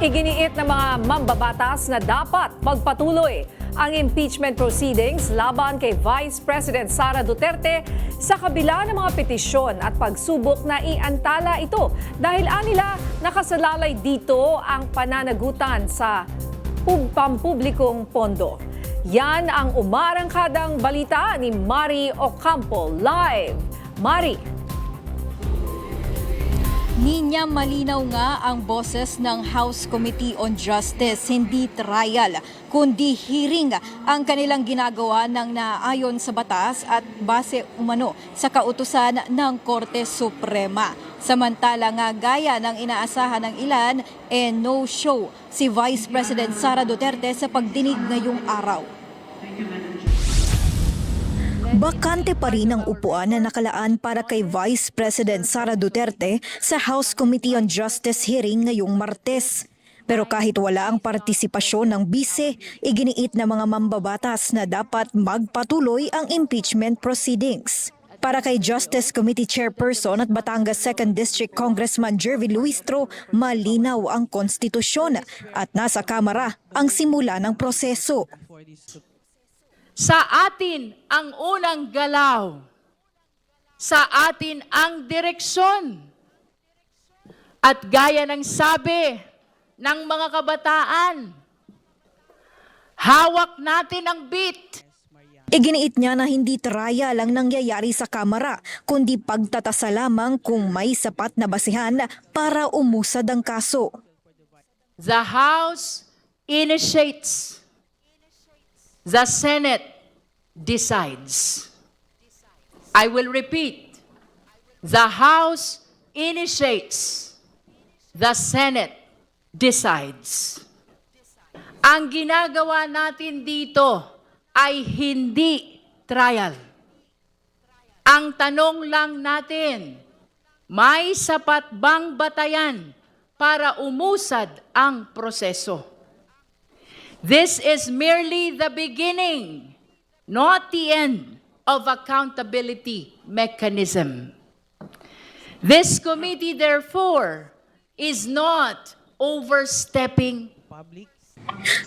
Iginiit ng mga mambabatas na dapat magpatuloy ang impeachment proceedings laban kay Vice President Sara Duterte sa kabila ng mga petisyon at pagsubok na iantala ito dahil anila nakasalalay dito ang pananagutan sa pampublikong pondo. Yan ang umarangkadang balita ni Mari Ocampo live. Mari. Ninya malinaw nga ang boses ng House Committee on Justice, hindi trial, kundi hearing ang kanilang ginagawa ng naayon sa batas at base umano sa kautusan ng Korte Suprema. Samantala nga gaya ng inaasahan ng ilan, no-show si Vice President Sara Duterte sa pagdinig ngayong araw. Bakante pa rin ang upuan na nakalaan para kay Vice President Sara Duterte sa House Committee on Justice hearing ngayong Martes. Pero kahit wala ang partisipasyon ng bise, iginiit ng mga mambabatas na dapat magpatuloy ang impeachment proceedings. Para kay Justice Committee Chairperson at Batangas 2nd District Congressman Jervin Luistro, malinaw ang konstitusyon at nasa Kamara ang simula ng proseso. Sa atin ang unang galaw. Sa atin ang direksyon. At gaya ng sabi ng mga kabataan, hawak natin ang beat. Iginiit niya na hindi trial lang nangyayari sa Kamara, kundi pagtatasa lamang kung may sapat na basihan para umusad ang kaso. The House initiates. The Senate decides. I will repeat. The House initiates. The Senate decides. Ang ginagawa natin dito ay hindi trial. Ang tanong lang natin, may sapat bang batayan para umusad ang proseso? This is merely the beginning, not the end of accountability mechanism. This committee, therefore, is not overstepping.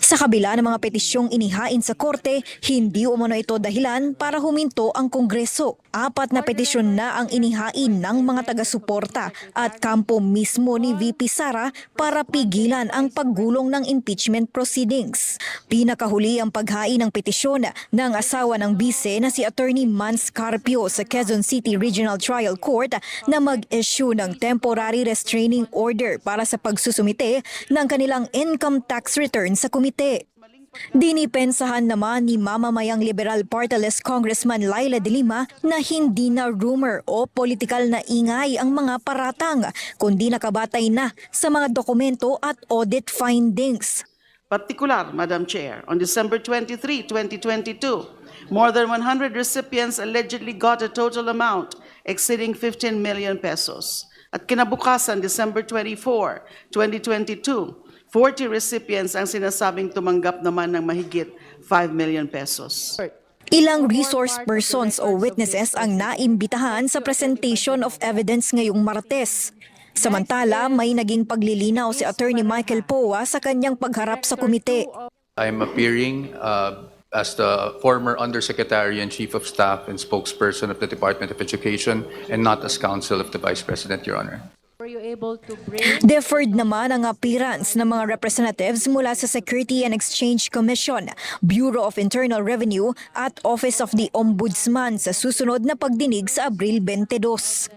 Sa kabila ng mga petisyong inihain sa korte, hindi umano ito dahilan para huminto ang Kongreso. 4 na petisyon na ang inihain ng mga taga-suporta at kampo mismo ni VP Sara para pigilan ang paggulong ng impeachment proceedings. Pinakahuli ang paghain ng petisyon ng asawa ng bise na si Attorney Mans Carpio sa Quezon City Regional Trial Court na mag-issue ng temporary restraining order para sa pagsusumite ng kanilang income tax return sa komite. Dinipensahan naman ni mamamayang Liberal Party-less Congressman Laila de Lima na hindi na rumor o political na ingay ang mga paratang, kundi nakabatay na sa mga dokumento at audit findings. Particular, Madam Chair, on December 23, 2022, more than 100 recipients allegedly got a total amount exceeding 15 million pesos. At kinabukasan, December 24, 2022, 40 recipients ang sinasabing tumanggap naman ng mahigit 5 million pesos. Ilang resource persons o witnesses ang naimbitahan sa presentation of evidence ngayong Martes. Samantala, may naging paglilinaw si Attorney Michael Poa sa kanyang pagharap sa komite. I'm appearing as the former Undersecretary and Chief of Staff and spokesperson of the Department of Education and not as counsel of the Vice President, Your Honor. Were you able to bring? Deferred naman ang appearance ng mga representatives mula sa Security and Exchange Commission, Bureau of Internal Revenue at Office of the Ombudsman sa susunod na pagdinig sa Abril 22.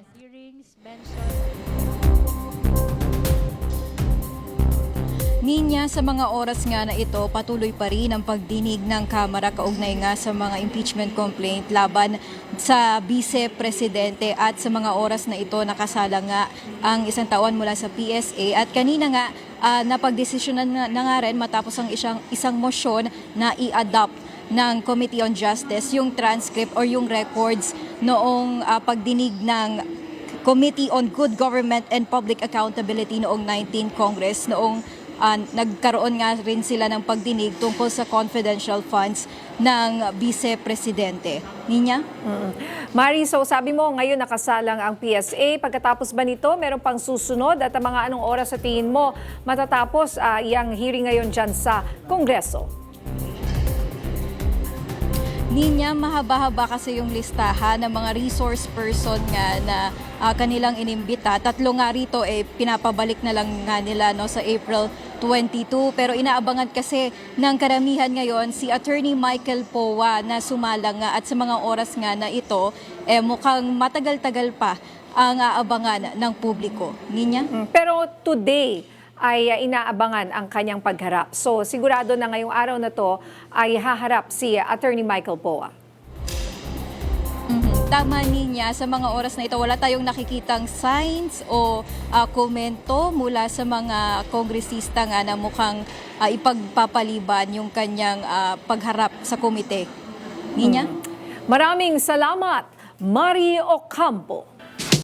Ninya, sa mga oras nga na ito, patuloy pa rin ang pagdinig ng Kamara kaugnay nga sa mga impeachment complaint laban sa Vice Presidente at sa mga oras na ito nakasala nga ang isang taon mula sa PSA at kanina nga napagdesisyonan na nga rin matapos ang isang motion na i-adopt ng Committee on Justice yung transcript or yung records noong pagdinig ng Committee on Good Government and Public Accountability noong 19 Congress noong nagkaroon nga rin sila ng pagdinig tungkol sa confidential funds ng Vice Presidente. Ninya? Mari, so sabi mo ngayon nakasalang ang PSA. Pagkatapos ba nito, meron pang susunod at mga anong oras sa tingin mo matatapos iyang hearing ngayon dyan sa Kongreso? Ninya, mahaba-haba kasi yung listahan ng mga resource person nga na kanilang inimbita. 3 nga rito pinapabalik na lang nga nila sa April 22. Pero inaabangan kasi ng karamihan ngayon si Attorney Michael Poa na sumalang nga at sa mga oras nga na ito, mukhang matagal-tagal pa ang aabangan ng publiko. Ninya? Pero today ay inaabangan ang kanyang pagharap. So sigurado na ngayong araw na to ay haharap si Attorney Michael Poa. Tama niya, sa mga oras na ito wala tayong nakikitang signs o komento mula sa mga kongresista nga na mukhang ipagpapaliban yung kanyang pagharap sa komite. Ninya? Maraming salamat, Mari Ocampo.